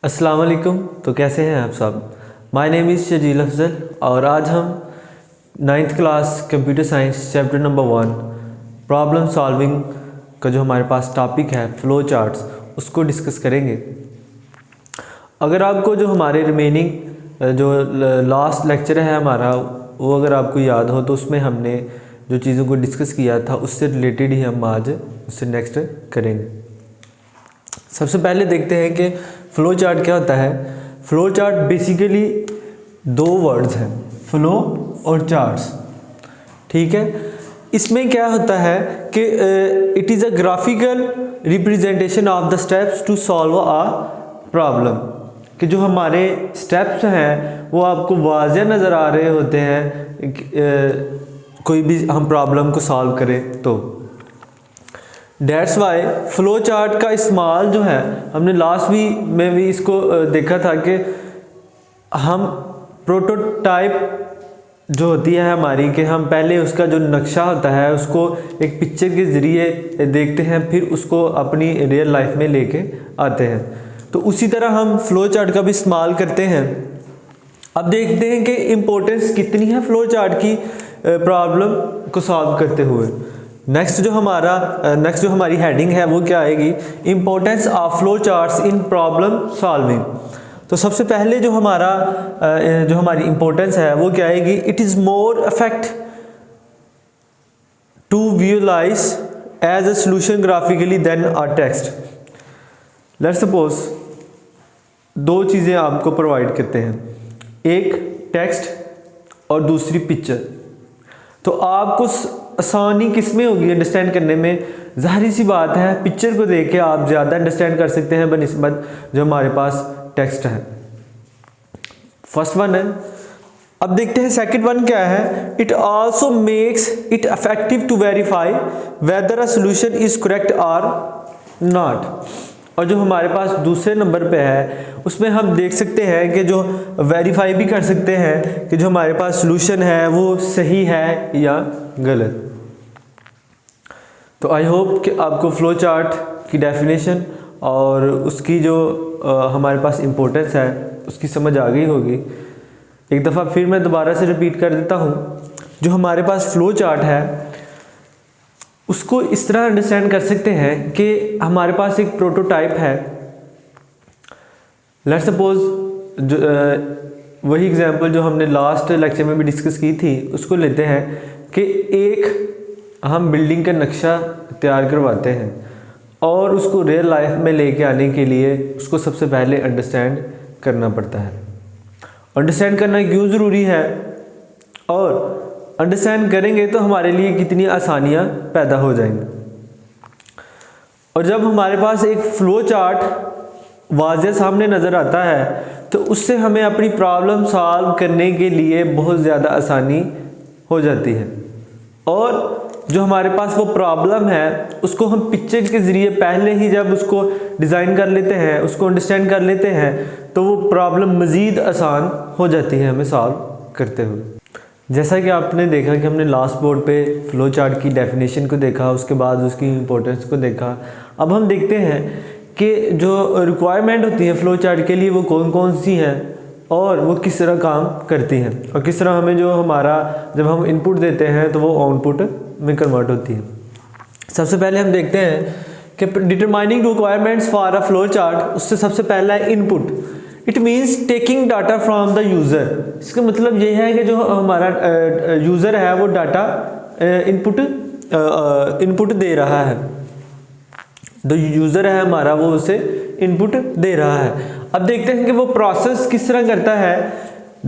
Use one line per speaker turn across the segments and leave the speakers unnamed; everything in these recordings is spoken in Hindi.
अस्सलाम वालेकुम। तो कैसे हैं आप सब। My name is Sharjeel Afzal और आज हम 9th class computer science chapter number 1 problem solving का जो हमारे पास टॉपिक है फ्लो चार्ट्स उसको डिस्कस करेंगे। अगर आपको जो हमारे रिमेनिंग जो लास्ट लेक्चर है हमारा वो अगर आपको याद हो तो उसमें हमने जो चीज़ों को डिस्कस किया था उससे रिलेटेड ही हम आज उससे नेक्स्ट करेंगे। सबसे पहले देखते हैं कि फ़्लो चार्ट क्या होता है। फ़्लो चार्ट बेसिकली दो वर्ड्स हैं, फ़्लो और चार्ट्स, ठीक है। इसमें क्या होता है कि it is a graphical representation of the steps to solve a problem, कि जो हमारे स्टेप्स हैं वो आपको वाज़ेह नज़र आ रहे होते हैं कोई भी हम प्रॉब्लम को सॉल्व करें तो। डेट्स वाई फ़्लो चार्ट का इस्तेमाल जो है हमने लास्ट में भी इसको देखा था कि हम प्रोटोटाइप जो होती है हमारी कि हम पहले उसका जो नक्शा होता है उसको एक पिक्चर के ज़रिए देखते हैं, फिर उसको अपनी रियल लाइफ में लेके आते हैं। तो उसी तरह हम फ़्लो चार्ट का भी इस्तेमाल करते हैं। अब देखते हैं कि इम्पोर्टेंस कितनी है फ़्लो चार्ट की प्रॉब्लम को सॉल्व करते हुए। नेक्स्ट जो हमारी हेडिंग है वो क्या आएगी, importance of flow charts in problem solving. तो सबसे पहले जो हमारी इम्पोर्टेंस है वो क्या आएगी, it is more effect to visualize as a solution graphically than a text. Let's suppose दो चीज़ें आपको प्रोवाइड करते हैं, एक टेक्स्ट और दूसरी पिक्चर। तो आपको आसानी किस में होगी अंडरस्टैंड करने में, ज़ाहिर सी बात है पिक्चर को देख के आप ज़्यादा अंडरस्टैंड कर सकते हैं बनिस्बत जो हमारे पास टेक्स्ट है। फर्स्ट वन है। अब देखते हैं सेकंड वन क्या है, it also makes it effective to verify whether a solution is correct और नॉट। और जो हमारे पास दूसरे नंबर पे है उसमें हम देख सकते हैं कि जो वेरीफाई भी कर सकते हैं कि जो हमारे पास सोल्यूशन है वो सही है या गलत। तो आई होप कि आपको फ़्लो चार्ट की डेफिनेशन और उसकी जो हमारे पास इम्पोर्टेंस है उसकी समझ आ गई होगी। एक दफ़ा फिर मैं दोबारा से रिपीट कर देता हूँ, जो हमारे पास फ़्लो चार्ट है उसको इस तरह अंडरस्टैंड कर सकते हैं कि हमारे पास एक प्रोटोटाइप है। लेट्स सपोज वही एग्जांपल जो हमने लास्ट लेक्चर में भी डिस्कस की थी उसको लेते हैं कि एक हम बिल्डिंग का नक्शा तैयार करवाते हैं और उसको रियल लाइफ में लेके आने के लिए उसको सबसे पहले अंडरस्टैंड करना पड़ता है। अंडरस्टैंड करना क्यों ज़रूरी है और अंडरस्टैंड करेंगे तो हमारे लिए कितनी आसानियाँ पैदा हो जाएंगी। और जब हमारे पास एक फ़्लो चार्ट वाज़ेह सामने नज़र आता है तो उससे हमें अपनी प्रॉब्लम सॉल्व करने के लिए बहुत ज़्यादा आसानी हो जाती है। और जो हमारे पास वो प्रॉब्लम है उसको हम पिक्चर के ज़रिए पहले ही जब उसको डिज़ाइन कर लेते हैं, उसको अंडरस्टैंड कर लेते हैं तो वो प्रॉब्लम मज़ीद आसान हो जाती है हमें सॉल्व करते हुए। जैसा कि आपने देखा कि हमने लास्ट बोर्ड पे फ़्लो चार्ट की डेफिनेशन को देखा, उसके बाद उसकी इम्पोर्टेंस को देखा। अब हम देखते हैं कि जो रिक्वायरमेंट होती है फ़्लो चार्ट के लिए वो कौन कौन सी हैं और वो किस तरह काम करती हैं और किस तरह हमें जो हमारा जब हम इनपुट देते हैं तो वो आउटपुट में कन्वर्ट होती है। सबसे पहले हम देखते हैं कि determining requirements for a flow chart, उससे सबसे पहला है input. It means taking data from the user. इसका मतलब ये है कि जो हमारा यूज़र है वो डाटा इनपुट दे रहा है, जो यूज़र है हमारा वो उसे इनपुट दे रहा है। अब देखते हैं कि वो प्रोसेस किस तरह करता है।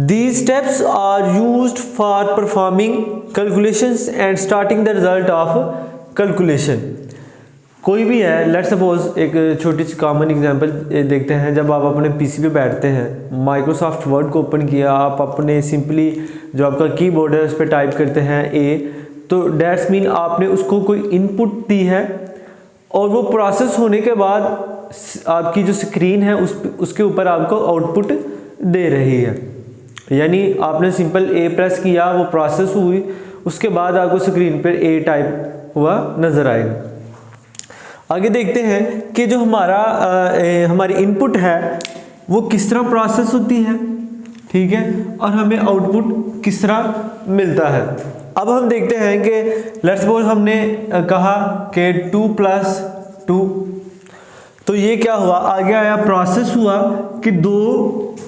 These steps are used for performing calculations and starting the result of calculation। कोई भी है, लेट्स सपोज एक छोटी सी कॉमन एग्जांपल देखते हैं। जब आप अपने पीसी पे बैठते हैं, माइक्रोसॉफ्ट वर्ड को ओपन किया, आप अपने सिंपली जो आपका कीबोर्ड है उस पर टाइप करते हैं ए, तो डैट्स मीन आपने उसको कोई इनपुट दी है और वो प्रोसेस होने के बाद आपकी जो स्क्रीन है उसके ऊपर आपको आउटपुट दे रही है। यानी आपने सिंपल ए प्रेस किया, वो प्रोसेस हुई, उसके बाद आपको स्क्रीन पर ए टाइप हुआ नज़र आएगा। आगे देखते हैं कि जो हमारी इनपुट है वो किस तरह प्रोसेस होती है, ठीक है, और हमें आउटपुट किस तरह मिलता है। अब हम देखते हैं कि लेट्स सपोज हमने कहा कि 2 + 2, तो ये क्या हुआ, आगे आया प्रोसेस हुआ कि 2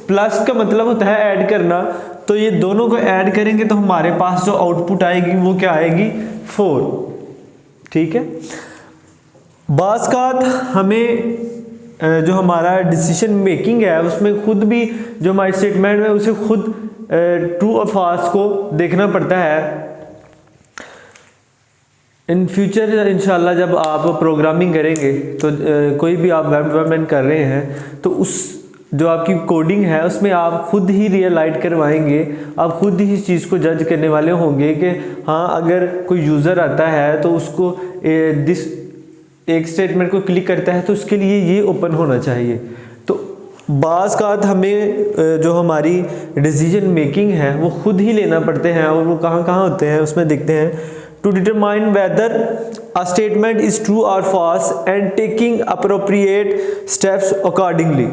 प्लस का मतलब होता है ऐड करना, तो ये दोनों को ऐड करेंगे तो हमारे पास जो आउटपुट आएगी वो क्या आएगी, 4, ठीक है। बाज़ कात हमें जो हमारा डिसीजन मेकिंग है उसमें खुद भी जो हमारी स्टेटमेंट है उसे खुद ट्रू और फॉल्स को देखना पड़ता है। इन फ्यूचर इंशाल्लाह जब आप प्रोग्रामिंग करेंगे तो कोई भी आप वेब डेवलपमेंट कर रहे हैं तो उस जो आपकी कोडिंग है उसमें आप खुद ही रियलाइट करवाएंगे, आप खुद ही इस चीज़ को जज करने वाले होंगे कि हाँ अगर कोई यूज़र आता है तो उसको एक स्टेटमेंट को क्लिक करता है तो उसके लिए ये ओपन होना चाहिए। तो बाज़ कात हमें जो हमारी डिसीजन मेकिंग है वो खुद ही लेना पड़ते हैं, और वो कहाँ कहाँ होते हैं उसमें देखते हैं। To determine whether a statement is true और false and taking appropriate steps accordingly.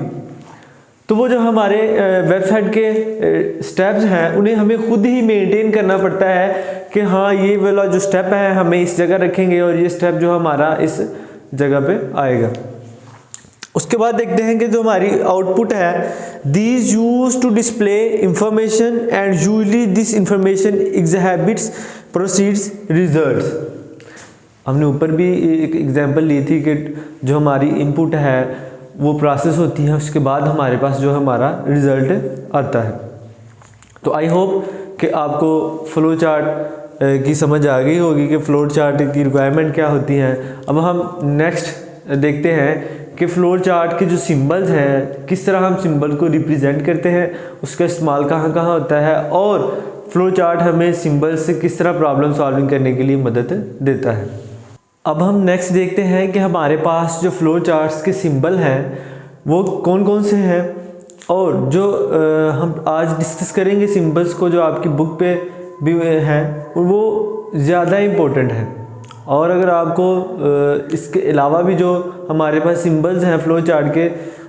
तो वो जो हमारे वेबसाइट के स्टेप्स हैं उन्हें हमें खुद ही मेंटेन करना पड़ता है कि हाँ ये वाला जो स्टेप है हमें इस जगह रखेंगे और ये स्टेप जो हमारा इस जगह पे आएगा। उसके बाद देखते हैं कि जो हमारी आउटपुट है, these use to display information and usually this information exhibits proceeds results. हमने ऊपर भी एक एग्जांपल ली थी कि जो हमारी इनपुट है वो प्रोसेस होती है, उसके बाद हमारे पास जो हमारा रिज़ल्ट आता है। तो आई होप कि आपको फ्लो चार्ट की समझ आ गई होगी कि फ्लो चार्ट की रिक्वायरमेंट क्या होती हैं। अब हम नेक्स्ट देखते हैं कि फ्लो चार्ट के जो सिंबल्स हैं किस तरह हम सिंबल को रिप्रेजेंट करते हैं, उसका इस्तेमाल कहाँ कहाँ होता है, और फ्लो चार्ट हमें सिंबल से किस तरह प्रॉब्लम सॉल्विंग करने के लिए मदद देता है। अब हम नेक्स्ट देखते हैं कि हमारे पास जो फ्लो चार्ट्स के सिंबल हैं वो कौन कौन से हैं, और जो हम आज डिस्कस करेंगे सिंबल्स को जो आपकी बुक पे भी हैं वो ज़्यादा इम्पोर्टेंट है। और अगर आपको इसके अलावा भी जो हमारे पास सिंबल्स हैं फ्लो चार्ट के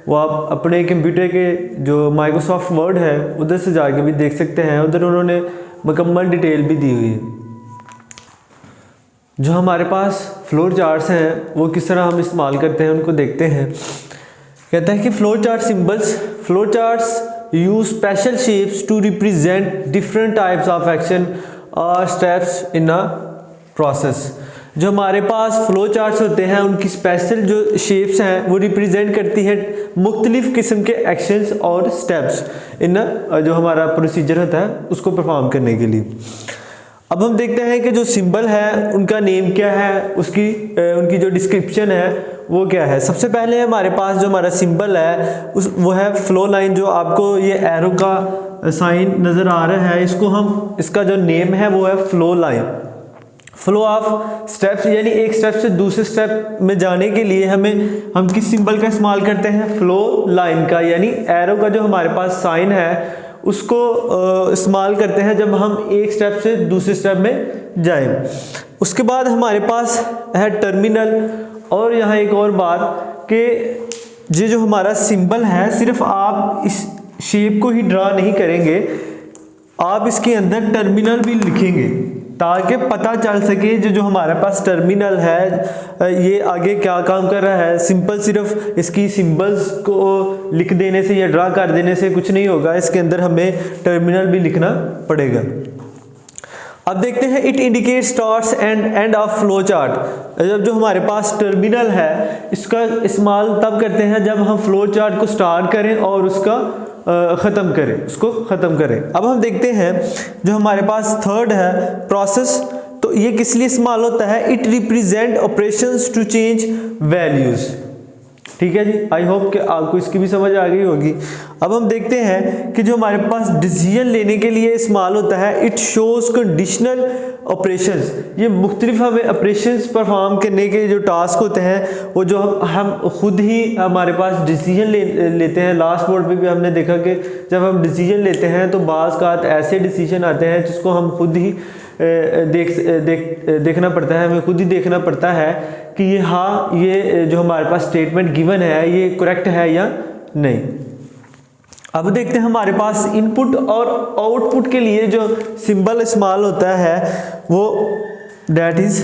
वो आप अपने कंप्यूटर के जो माइक्रोसॉफ्ट वर्ड है उधर से जाके भी देख सकते हैं, उधर उन्होंने मुकम्मल डिटेल भी दी हुई है। जो हमारे पास फ्लो चार्ट्स हैं वो किस तरह हम इस्तेमाल करते हैं उनको देखते हैं। कहता है कि flow charts use special shapes to represent different types of action और स्टेप्स इन अ प्रोसेस। जो हमारे पास फ्लो चार्ट्स होते हैं उनकी स्पेशल जो शेप्स हैं वो रिप्रेजेंट करती है मुख्तलिफ किस्म के एक्शंस और स्टेप्स इन जो हमारा प्रोसीजर होता है उसको परफॉर्म करने के लिए। अब हम देखते हैं कि जो सिंबल है उनका नेम क्या है, उनकी जो डिस्क्रिप्शन है वो क्या है। सबसे पहले हमारे पास जो हमारा सिंबल है वो है फ्लो लाइन। जो आपको ये एरो का साइन नज़र आ रहा है इसका जो नेम है वो है flow line. Flow of steps यानी एक स्टेप से दूसरे स्टेप में जाने के लिए हम किस सिंबल का इस्तेमाल करते हैं, फ्लो लाइन का, यानी एरो का जो हमारे पास साइन है उसको इस्तेमाल करते हैं जब हम एक स्टेप से दूसरे स्टेप में जाएं। उसके बाद हमारे पास है टर्मिनल। और यहाँ एक और बात कि ये जो हमारा सिंबल है सिर्फ आप इस शेप को ही ड्रा नहीं करेंगे, आप इसके अंदर टर्मिनल भी लिखेंगे ताकि पता चल सके जो हमारे पास टर्मिनल है ये आगे क्या काम कर रहा है। सिंपल सिर्फ इसकी सिंबल्स को लिख देने से या ड्रा कर देने से कुछ नहीं होगा, इसके अंदर हमें टर्मिनल भी लिखना पड़ेगा। अब देखते हैं it indicate starts and end of flow chart. जब जो हमारे पास टर्मिनल है इसका इस्तेमाल तब करते हैं जब हम फ्लो चार्ट को स्टार्ट करें और उसको ख़त्म करें। अब हम देखते हैं जो हमारे पास थर्ड है प्रोसेस। तो ये किस लिए इस्तेमाल होता है, it represent operations to change values. ठीक है जी, आई होप कि आपको इसकी भी समझ आ गई होगी। अब हम देखते हैं कि जो हमारे पास डिसीजन लेने के लिए इस्तेमाल होता है, इट शोज कंडीशनल ऑपरेशंस। ये मुख्तलिफ हमें ऑपरेशंस परफॉर्म करने के जो टास्क होते हैं वो जो हम खुद ही हमारे पास डिसीजन लेते हैं। लास्ट बोर्ड पे भी हमने देखा कि जब हम डिसीजन लेते हैं तो बाज़ कात ऐसे डिसीजन आते हैं जिसको हम खुद ही देखना पड़ता है, हमें खुद ही देखना पड़ता है कि ये जो हमारे पास स्टेटमेंट गिवन है ये करेक्ट है या नहीं। अब देखते हैं हमारे पास इनपुट और आउटपुट के लिए जो सिंबल इस्तेमाल होता है वो डैट इज़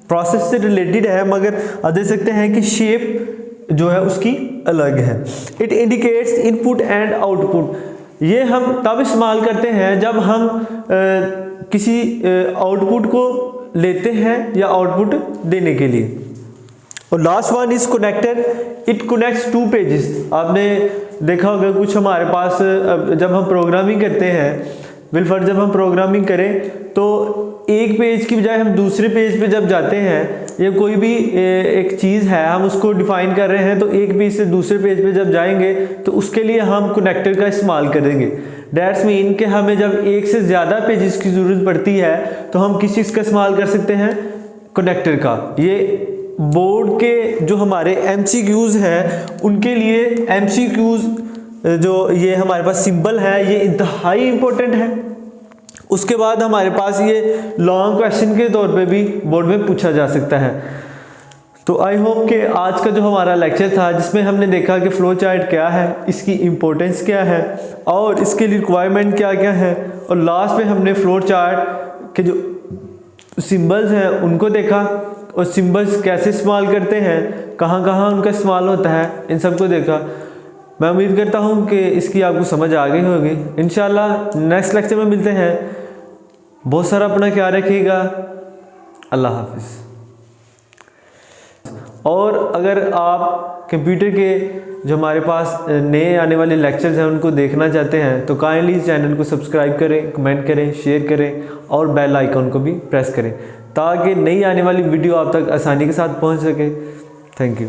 प्रोसेस से रिलेटेड है, मगर आप देख सकते हैं कि शेप जो है उसकी अलग है। It indicates input and output. ये हम तब इस्तेमाल करते हैं जब हम किसी आउटपुट को लेते हैं या आउटपुट देने के लिए। और last one is connector, it connects two pages. आपने देखा होगा कुछ हमारे पास जब हम प्रोग्रामिंग करते हैं, बिलफर्ज जब हम प्रोग्रामिंग करें तो एक पेज की बजाय हम दूसरे पेज पे जब जाते हैं, या कोई भी एक चीज़ है हम उसको डिफाइन कर रहे हैं, तो एक पेज से दूसरे पेज पे जब जाएंगे तो उसके लिए हम कनेक्टर का इस्तेमाल करेंगे। डैट्स मीन कि हमें जब एक से ज़्यादा पेजेस की ज़रूरत पड़ती है तो हम किस चीज़ का इस्तेमाल कर सकते हैं, कनेक्टर का। ये बोर्ड के जो हमारे MCQs हैं उनके लिए MCQs जो ये हमारे पास सिंबल है ये इंतहाई इम्पोर्टेंट है। उसके बाद हमारे पास ये लॉन्ग क्वेश्चन के तौर पे भी बोर्ड में पूछा जा सकता है। तो आई होप कि आज का जो हमारा लेक्चर था जिसमें हमने देखा कि फ्लो चार्ट क्या है, इसकी इम्पोर्टेंस क्या है और इसके लिए रिक्वायरमेंट क्या क्या है, और लास्ट में हमने फ्लो चार्ट के जो सिंबल्स हैं उनको देखा और सिंबल्स कैसे इस्तेमाल करते हैं, कहाँ कहाँ उनका इस्तेमाल होता है, इन सबको देखा। मैं उम्मीद करता हूँ कि इसकी आपको समझ आ गई होगी। इंशाल्लाह नेक्स्ट लेक्चर में मिलते हैं। बहुत सारा अपना ख्याल रखिएगा। अल्लाह हाफिज़। और अगर आप कंप्यूटर के जो हमारे पास नए आने वाले लेक्चर्स हैं उनको देखना चाहते हैं तो काइंडली चैनल को सब्सक्राइब करें, कमेंट करें, शेयर करें और बेल आइकन को भी प्रेस करें ताकि नई आने वाली वीडियो आप तक आसानी के साथ पहुंच सके। Thank you.